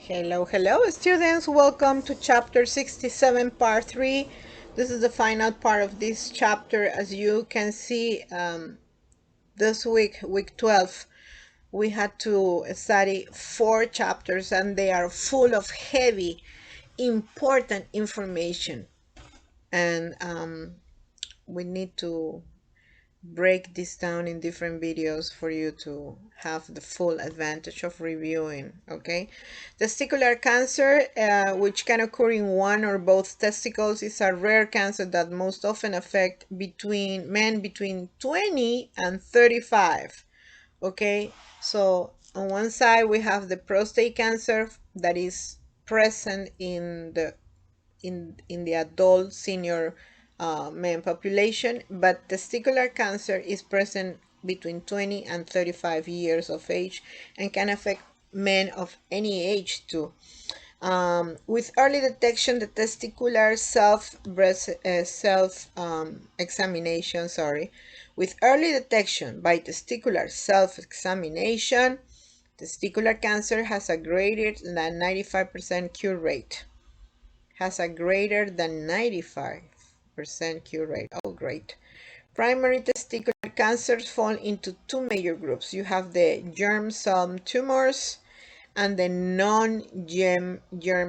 Hello students, welcome to chapter 67 part 3. This is the final part of this chapter. As you can see, this week 12, we had to study 4 chapters and they are full of heavy, important information, and we need to break this down in different videos for you to have the full advantage of reviewing. Okay, testicular cancer, which can occur in one or both testicles, is a rare cancer that most often affect men between 20 and 35. Okay, so on one side we have the prostate cancer that is present in the adult senior men population, but testicular cancer is present between 20 and 35 years of age and can affect men of any age too. With early detection, the testicular examination, with early detection by testicular self-examination, testicular cancer has a greater than 95% cure rate. Has a greater than 95% cure rate. Oh, great. Primary testicular cancers fall into two major groups. You have the germ cell tumors and the non-germ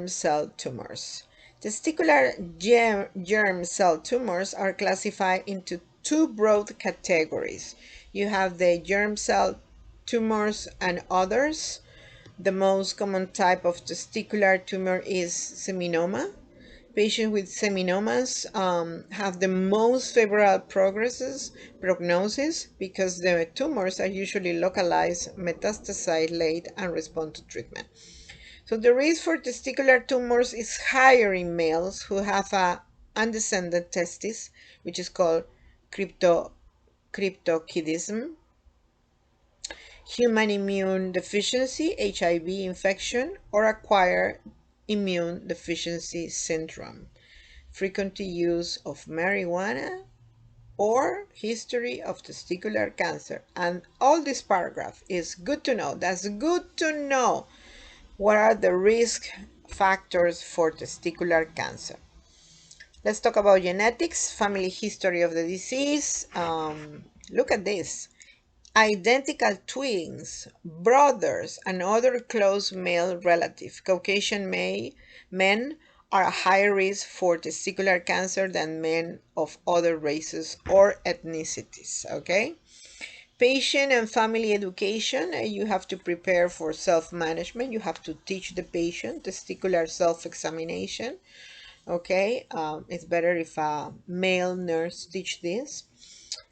cell tumors. Testicular germ cell tumors are classified into two broad categories. You have the germ cell tumors and others. The most common type of testicular tumor is seminoma. Patients with seminomas have the most favorable prognosis because the tumors are usually localized, metastasize late, and respond to treatment. So the risk for testicular tumors is higher in males who have a undescended testis, which is called cryptorchidism, human immune deficiency, HIV infection, or acquired immune deficiency syndrome, frequent use of marijuana, or history of testicular cancer. And all this paragraph is good to know. That's good to know. What are the risk factors for testicular cancer? Let's talk about genetics, family history of the disease. Look at this. Identical twins, brothers, and other close male relatives, Caucasian men are a higher risk for testicular cancer than men of other races or ethnicities. Okay, patient and family education. You have to prepare for self-management. You have to teach the patient testicular self-examination. Okay, it's better if a male nurse teach this.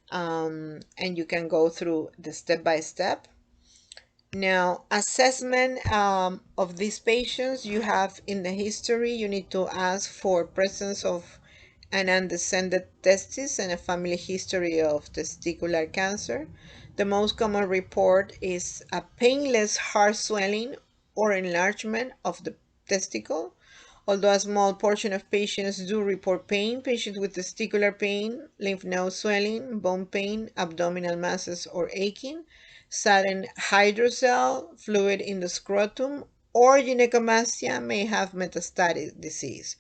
And you can go through the step-by-step. Now, assessment of these patients, you have in the history, you need to ask for presence of an undescended testis and a family history of testicular cancer. The most common report is a painless hard swelling or enlargement of the testicle. Although a small portion of patients do report pain, patients with testicular pain, lymph node swelling, bone pain, abdominal masses or aching, sudden hydrocele, fluid in the scrotum, or gynecomastia may have metastatic disease.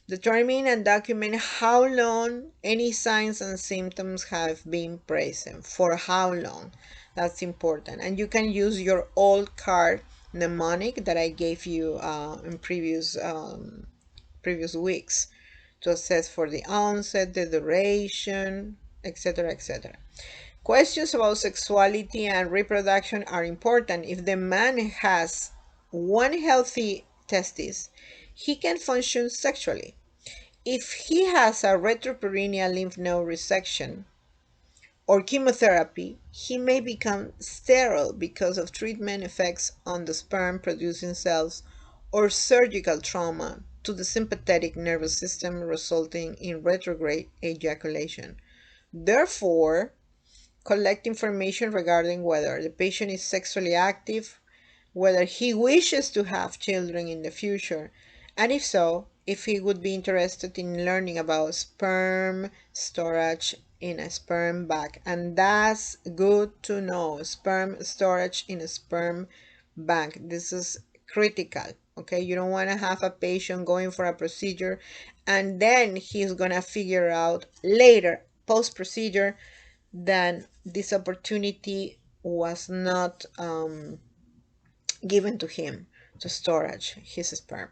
Determine and document how long any signs and symptoms have been present. For how long? That's important. And you can use your old card mnemonic that I gave you in previous weeks to assess for the onset, the duration, etc., etc. Questions about sexuality and reproduction are important. If the man has one healthy testis, he can function sexually. If he has a retroperineal lymph node resection or chemotherapy, he may become sterile because of treatment effects on the sperm producing cells or surgical trauma to the sympathetic nervous system resulting in retrograde ejaculation. Therefore, collect information regarding whether the patient is sexually active, whether he wishes to have children in the future, and if so, if he would be interested in learning about sperm storage in a sperm bank. And that's good to know. Sperm storage in a sperm bank. This is critical. Okay, you don't want to have a patient going for a procedure and then he's gonna figure out later, post procedure, that this opportunity was not given to him to storage his sperm.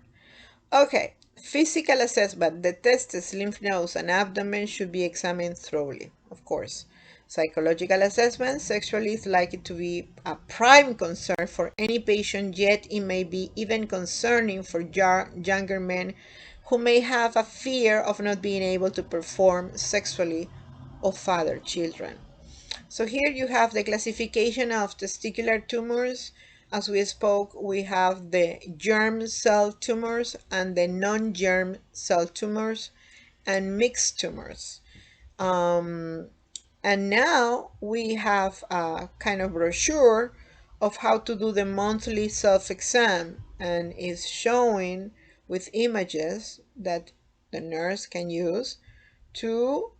Okay, physical assessment. The testes, lymph nodes, and abdomen should be examined thoroughly, of course. Psychological assessment. Sexually is likely to be a prime concern for any patient, yet it may be even concerning for younger men who may have a fear of not being able to perform sexually or father children. So here you have the classification of testicular tumors. As we spoke, we have the germ cell tumors and the non-germ cell tumors and mixed tumors. Um, and now we have a kind of brochure of how to do the monthly self-exam, and is showing with images that the nurse can use to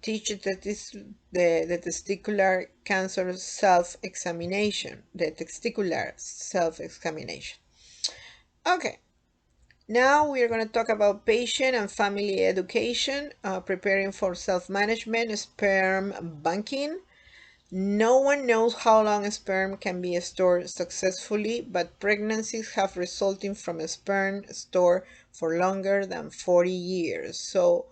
teach the testicular cancer self-examination, the testicular self-examination. Okay, now we are going to talk about patient and family education, preparing for self-management, sperm banking. No one knows how long sperm can be stored successfully, but pregnancies have resulted from a sperm stored for longer than 40 years. So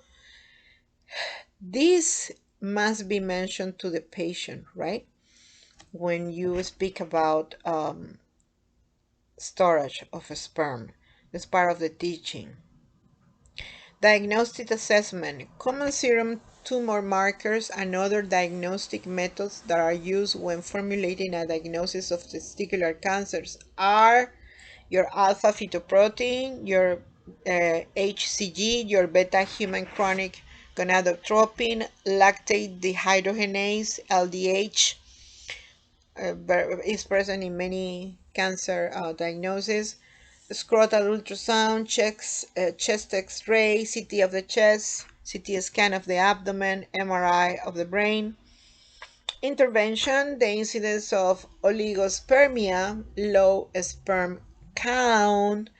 this must be mentioned to the patient, right? When you speak about storage of a sperm, it's part of the teaching. Diagnostic assessment, common serum tumor markers and other diagnostic methods that are used when formulating a diagnosis of testicular cancers are your alpha fetoprotein, your HCG, your beta human chronic gonadotropin, lactate dehydrogenase, LDH, is present in many cancer diagnoses. Scrotal ultrasound, chest X-ray, CT of the chest, CT scan of the abdomen, MRI of the brain. Intervention, the incidence of oligospermia, low sperm count,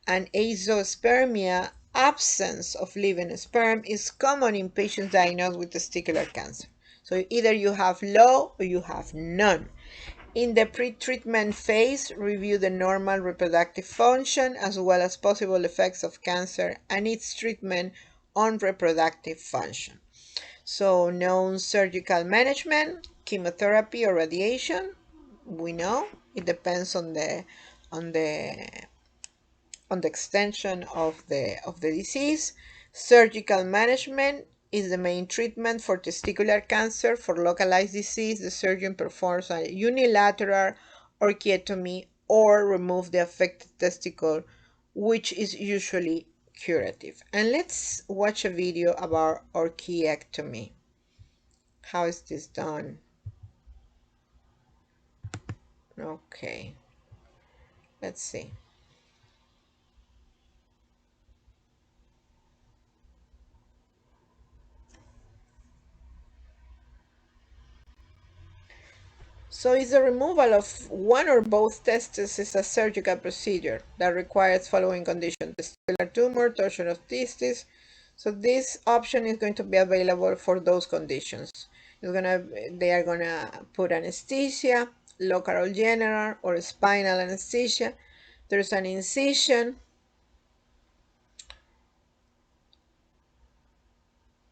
and azoospermia, absence of living sperm, is common in patients diagnosed with testicular cancer. So either you have low or you have none. In the pre-treatment phase, review the normal reproductive function as well as possible effects of cancer and its treatment on reproductive function. So known surgical management, chemotherapy or radiation, we know it depends on the on the extension of the disease. Surgical management is the main treatment for testicular cancer. For localized disease, the surgeon performs a unilateral orchiectomy or remove the affected testicle, which is usually curative. And let's watch a video about orchiectomy. How is this done? Okay, let's see. So is the removal of one or both testes is a surgical procedure that requires following conditions: testicular tumor, torsion of testes. So this option is going to be available for those conditions. They are gonna put anesthesia, local or general or spinal anesthesia. There's an incision.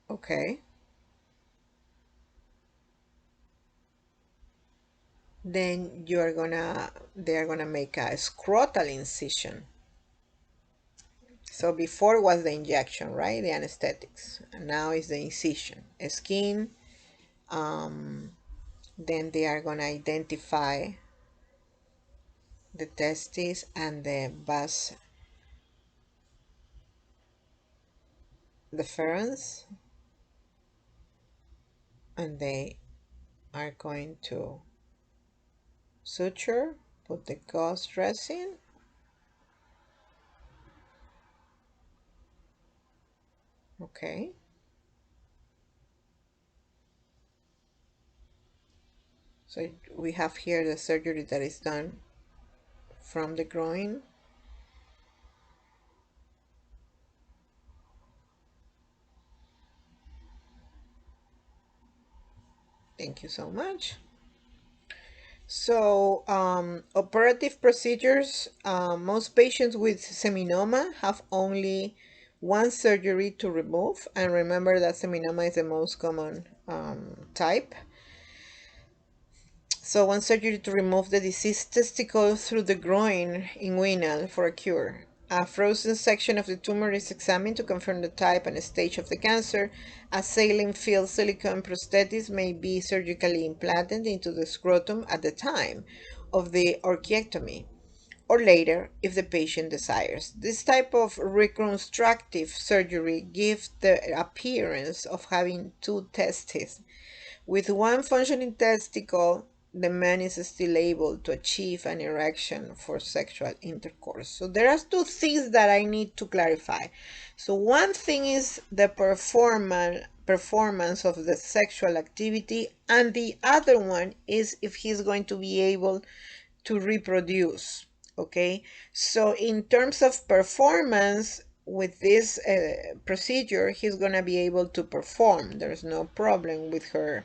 Okay. Then they are gonna make a scrotal incision. So before was the injection, right? The anesthetics. And now is the incision. Skin. Then they are gonna identify the testes and the vas deferens, and they are going to suture, put the gauze dressing. Okay. So we have here the surgery that is done from the groin. Thank you so much. So, operative procedures, most patients with seminoma have only one surgery to remove. And remember that seminoma is the most common type. So one surgery to remove the diseased testicle through the groin inguinal for a cure. A frozen section of the tumor is examined to confirm the type and stage of the cancer. A saline-filled silicone prosthesis may be surgically implanted into the scrotum at the time of the orchiectomy or later if the patient desires. This type of reconstructive surgery gives the appearance of having two testes. With one functioning testicle, the man is still able to achieve an erection for sexual intercourse. So there are two things that I need to clarify. So one thing is the performance of the sexual activity, and the other one is if he's going to be able to reproduce. Okay, so in terms of performance, with this procedure, he's gonna be able to perform. There's no problem with her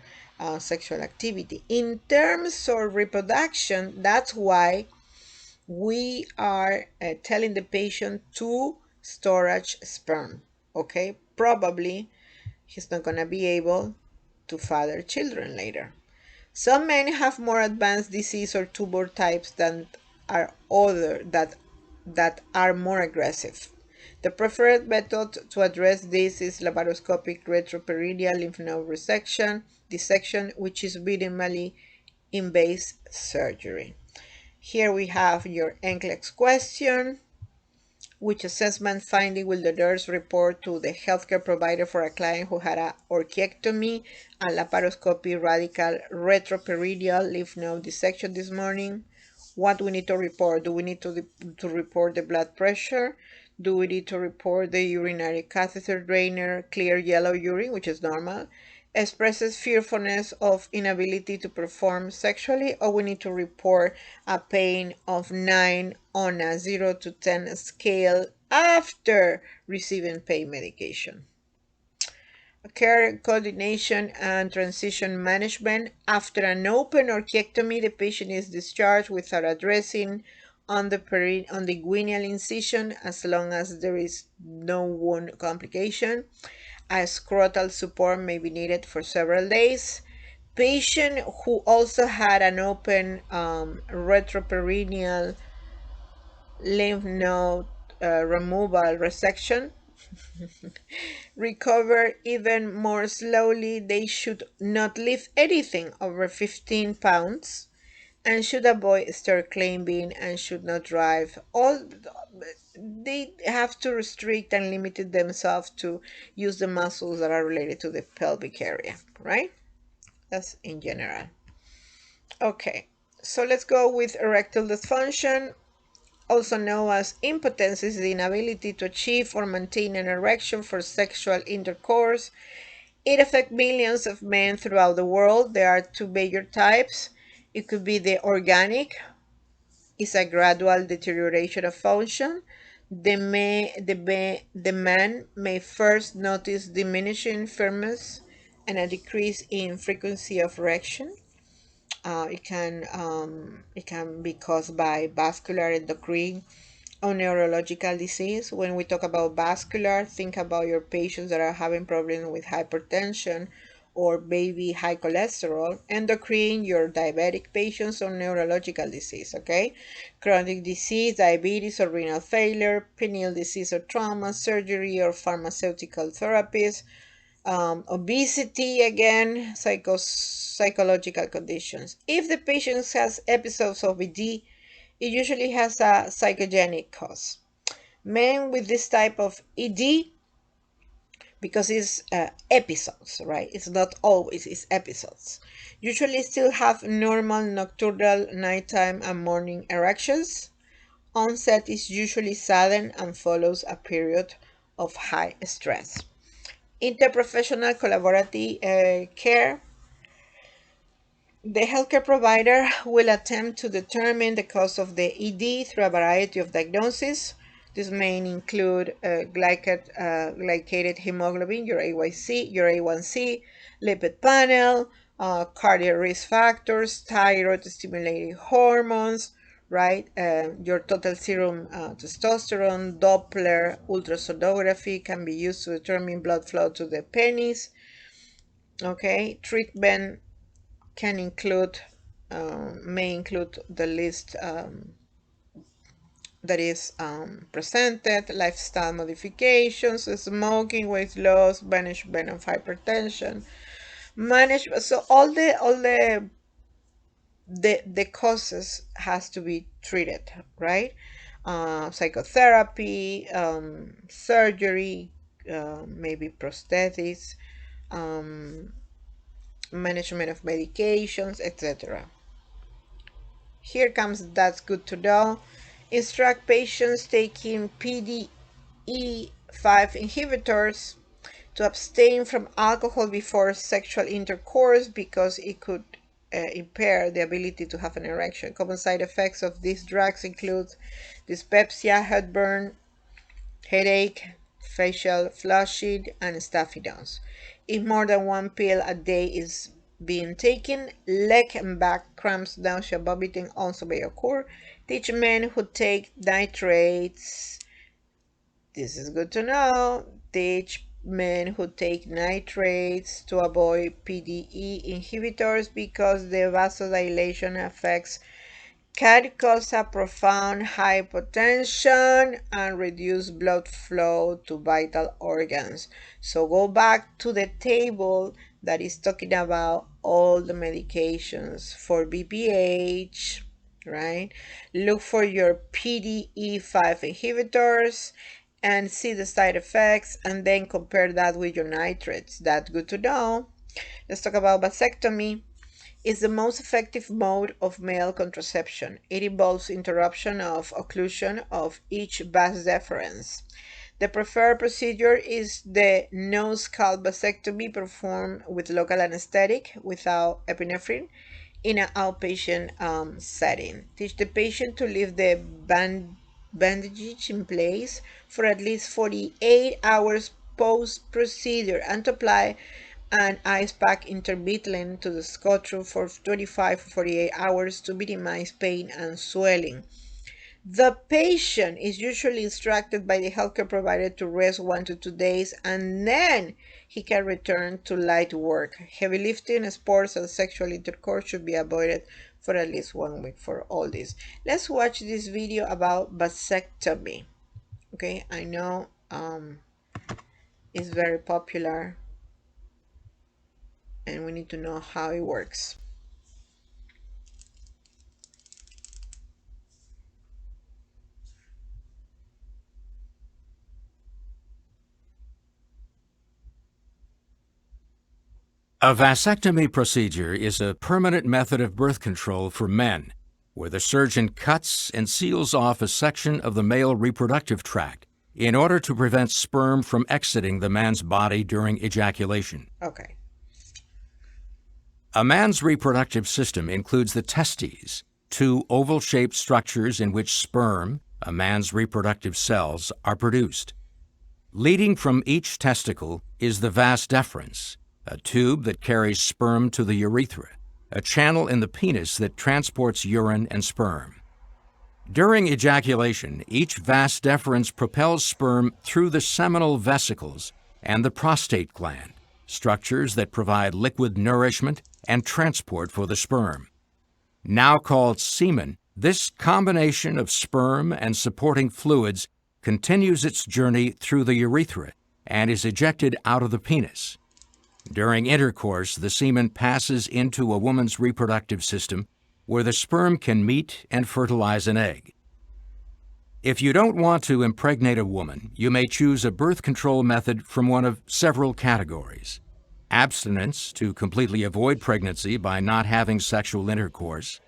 sexual activity. In terms of reproduction, that's why we are telling the patient to storage sperm. Okay, probably he's not gonna be able to father children later. Some men have more advanced disease or tumor types than are other that are more aggressive. The preferred method to address this is laparoscopic retroperitoneal lymph node dissection, which is minimally invasive surgery. Here we have your NCLEX question. Which assessment finding will the nurse report to the healthcare provider for a client who had a orchiectomy and laparoscopy radical retroperitoneal lymph node dissection this morning? What do we need to report? Do we need to report the blood pressure? Do we need to report the urinary catheter drainer, clear yellow urine, which is normal? Expresses fearfulness of inability to perform sexually, or we need to report a pain of 9 on a 0 to 10 scale after receiving pain medication. Care coordination and transition management. After an open orchiectomy, the patient is discharged without addressing on the inguinal incision as long as there is no wound complication. A scrotal support may be needed for several days. Patient who also had an open retroperitoneal lymph node removal resection recover even more slowly. They should not lift anything over 15 pounds and should avoid stair climbing and should not drive. They have to restrict and limit themselves to use the muscles that are related to the pelvic area, right? That's in general. Okay, so let's go with erectile dysfunction, also known as impotence, is the inability to achieve or maintain an erection for sexual intercourse. It affects millions of men throughout the world. There are two major types. It could be the organic, is a gradual deterioration of function. The man may first notice diminishing firmness and a decrease in frequency of erection. It can be caused by vascular, endocrine, or neurological disease. When we talk about vascular, think about your patients that are having problems with hypertension or maybe high cholesterol. Endocrine, your diabetic patients, or neurological disease, okay? Chronic disease, diabetes or renal failure, pineal disease or trauma, surgery or pharmaceutical therapies, obesity, again, psychological conditions. If the patient has episodes of ED, it usually has a psychogenic cause. Men with this type of ED, because it's episodes, right? It's not always, it's episodes. Usually still have normal nocturnal, nighttime, and morning erections. Onset is usually sudden and follows a period of high stress. Interprofessional collaborative care. The healthcare provider will attempt to determine the cause of the ED through a variety of diagnoses. This may include glycated hemoglobin, your A1C, lipid panel, cardiac risk factors, thyroid stimulating hormones, right? Your total serum testosterone, Doppler, ultrasonography can be used to determine blood flow to the penis. Okay, treatment can include, may include the list that is presented: lifestyle modifications, smoking, weight loss, management of hypertension, management. So all the causes has to be treated, right? Psychotherapy, surgery, maybe prosthetics, um, management of medications, etc. Here comes that's good to know. Instruct patients taking PDE5 inhibitors to abstain from alcohol before sexual intercourse because it could impair the ability to have an erection. Common side effects of these drugs include dyspepsia, heartburn, headache, facial flushing, and staphylococcus. If more than one pill a day is being taken, leg and back cramps, nausea, vomiting also may occur. Teach men who take nitrates. This is good to know. Teach men who take nitrates to avoid PDE inhibitors because the vasodilation affects can cause a profound hypotension and reduce blood flow to vital organs. So go back to the table that is talking about all the medications for BPH, right? Look for your PDE5 inhibitors and see the side effects, and then compare that with your nitrates. That's good to know. Let's talk about vasectomy. Is the most effective mode of male contraception. It involves interruption of occlusion of each vas deferens. The preferred procedure is the no-scalp vasectomy performed with local anesthetic without epinephrine in an outpatient setting. Teach the patient to leave the bandage in place for at least 48 hours post-procedure and to apply an ice pack intermittently to the scrotum for 25 to 48 hours to minimize pain and swelling. The patient is usually instructed by the healthcare provider to rest 1 to 2 days and then he can return to light work. Heavy lifting, sports, and sexual intercourse should be avoided for at least 1 week for all this. Let's watch this video about vasectomy. Okay, I know it's very popular and we need to know how it works. A vasectomy procedure is a permanent method of birth control for men, where the surgeon cuts and seals off a section of the male reproductive tract in order to prevent sperm from exiting the man's body during ejaculation. Okay. A man's reproductive system includes the testes, two oval-shaped structures in which sperm, a man's reproductive cells, are produced. Leading from each testicle is the vas deferens, a tube that carries sperm to the urethra, a channel in the penis that transports urine and sperm. During ejaculation, each vas deferens propels sperm through the seminal vesicles and the prostate gland, structures that provide liquid nourishment and transport for the sperm. Now called semen, this combination of sperm and supporting fluids continues its journey through the urethra and is ejected out of the penis. During intercourse, the semen passes into a woman's reproductive system where the sperm can meet and fertilize an egg. If you don't want to impregnate a woman, you may choose a birth control method from one of several categories: abstinence to completely avoid pregnancy by not having sexual intercourse,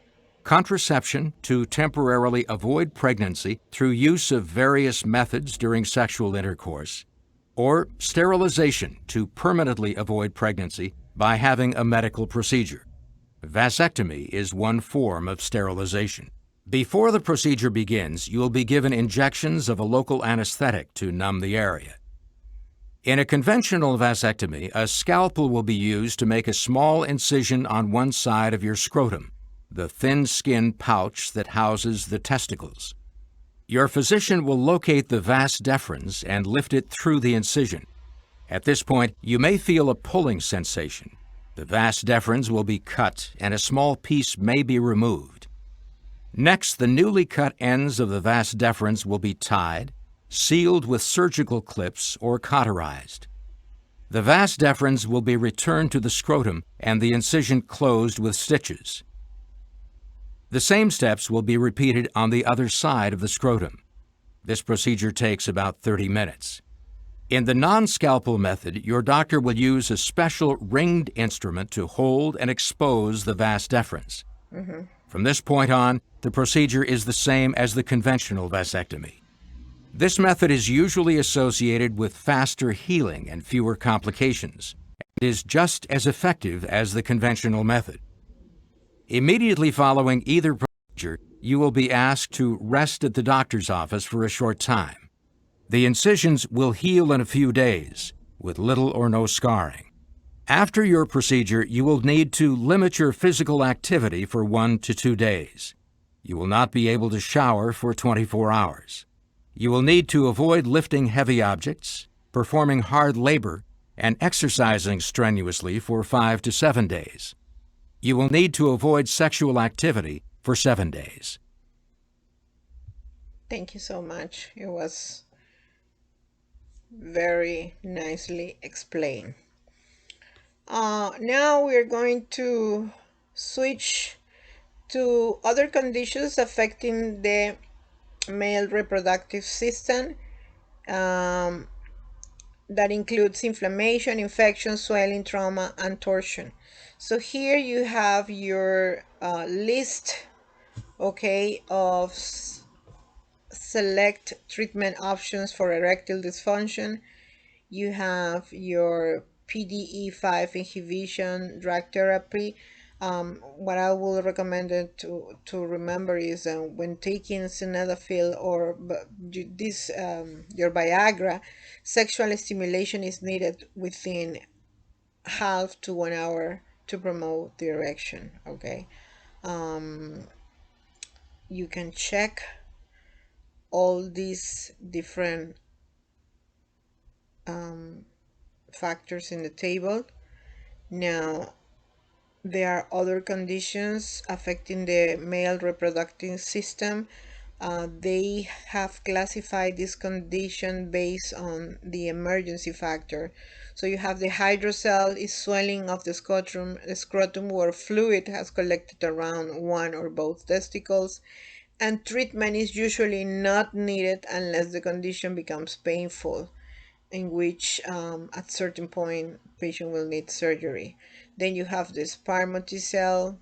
contraception to temporarily avoid pregnancy through use of various methods during sexual intercourse, or sterilization to permanently avoid pregnancy by having a medical procedure. Vasectomy is one form of sterilization. Before the procedure begins, you will be given injections of a local anesthetic to numb the area. In a conventional vasectomy, a scalpel will be used to make a small incision on one side of your scrotum, the thin skin pouch that houses the testicles. Your physician will locate the vas deferens and lift it through the incision. At this point, you may feel a pulling sensation. The vas deferens will be cut and a small piece may be removed. Next, the newly cut ends of the vas deferens will be tied, sealed with surgical clips, or cauterized. The vas deferens will be returned to the scrotum and the incision closed with stitches. The same steps will be repeated on the other side of the scrotum. This procedure takes about 30 minutes. In the non-scalpel method, your doctor will use a special ringed instrument to hold and expose the vas deferens. From this point on, the procedure is the same as the conventional vasectomy. This method is usually associated with faster healing and fewer complications, and is just as effective as the conventional method. Immediately following either procedure, you will be asked to rest at the doctor's office for a short time. The incisions will heal in a few days, with little or no scarring. After your procedure, you will need to limit your physical activity for 1 to 2 days. You will not be able to shower for 24 hours. You will need to avoid lifting heavy objects, performing hard labor, and exercising strenuously for 5 to 7 days. You will need to avoid sexual activity for 7 days. Thank you so much. It was very nicely explained. Now we're going to switch to other conditions affecting the male reproductive system. That includes inflammation, infection, swelling, trauma, and torsion. So here you have your list, okay, of select treatment options for erectile dysfunction. You have your PDE5 inhibition drug therapy. What I will recommend it to remember is when taking sildenafil or this your Viagra, sexual stimulation is needed within half to 1 hour to promote the erection. Okay, you can check all these different factors in the table. Now, there are other conditions affecting the male reproductive system. They have classified this condition based on the emergency factor. So you have the hydrocele is swelling of the scrotum where fluid has collected around one or both testicles, and treatment is usually not needed unless the condition becomes painful, in which at certain point patient will need surgery. Then you have the spermaticele,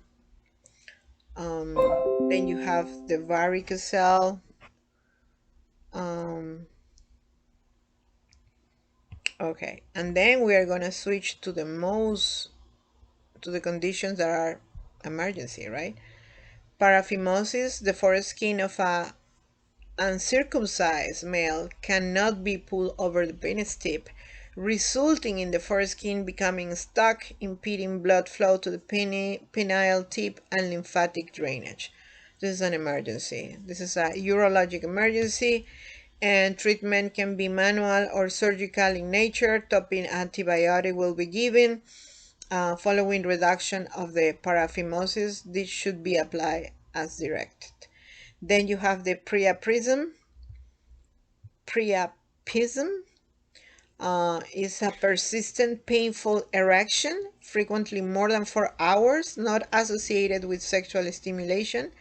then you have the varicocele, okay, and then we are going to switch to the conditions that are emergency, right? Paraphimosis, the foreskin of a uncircumcised male cannot be pulled over the penis tip, resulting in the foreskin becoming stuck, impeding blood flow to the penile tip and lymphatic drainage. This is an emergency. This is a urologic emergency, and treatment can be manual or surgical in nature. Topping antibiotic will be given. Following reduction of the paraphimosis, this should be applied as directed. Then you have the priapism. Priapism is a persistent painful erection, frequently more than 4 hours, not associated with sexual stimulation.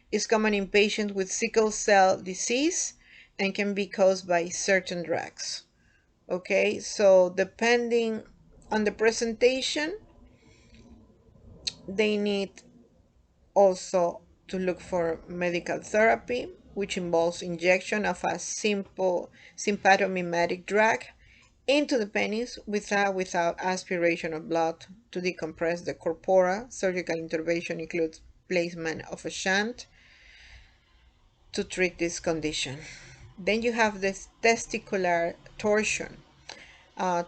Is common in patients with sickle cell disease and can be caused by certain drugs. Okay, so depending on the presentation, they need also to look for medical therapy, which involves injection of a simple sympathomimetic drug into the penis without aspiration of blood to decompress the corpora. Surgical intervention includes placement of a shunt to treat this condition. Then you have this testicular torsion.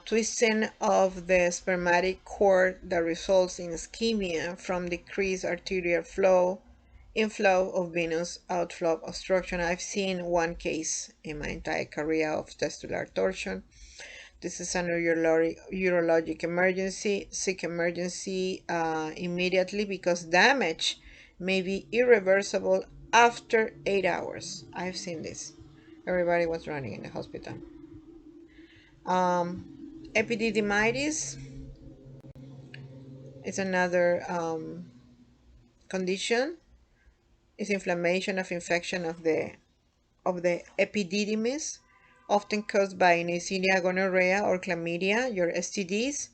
Twisting of the spermatic cord that results in ischemia from decreased arterial flow, inflow of venous, outflow obstruction. I've seen one case in my entire career of testicular torsion. This is a urologic emergency. Seek emergency immediately because damage may be irreversible after 8 hours. I've seen this. Everybody was running in the hospital. Epididymitis is another condition. It's inflammation of infection of the epididymis, often caused by Neisseria gonorrhea or chlamydia, your STDs.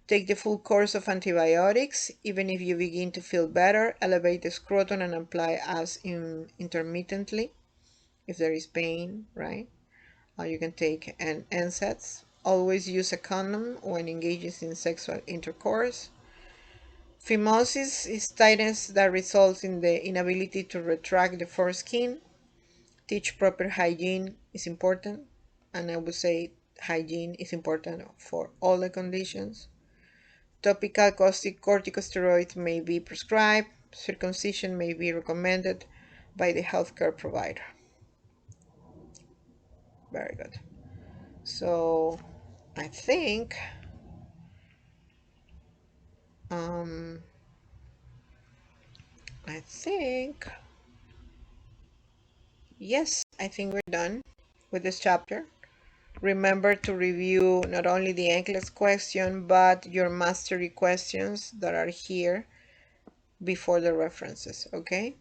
Take the full course of antibiotics. Even if you begin to feel better, elevate the scrotum and apply as intermittently. If there is pain, right? You can take an NSAIDs. Always use a condom when engaging in sexual intercourse. Phimosis is tightness that results in the inability to retract the foreskin. Teach proper hygiene is important, and I would say hygiene is important for all the conditions. Topical corticosteroids may be prescribed. Circumcision may be recommended by the healthcare provider. Very good. So I think um, yes, I think we're done with this chapter. Remember to review not only the NCLEX question, but your mastery questions that are here before the references, okay?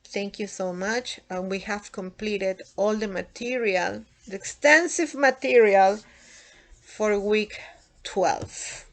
Thank you so much. And we have completed all the material, the extensive material for week 12.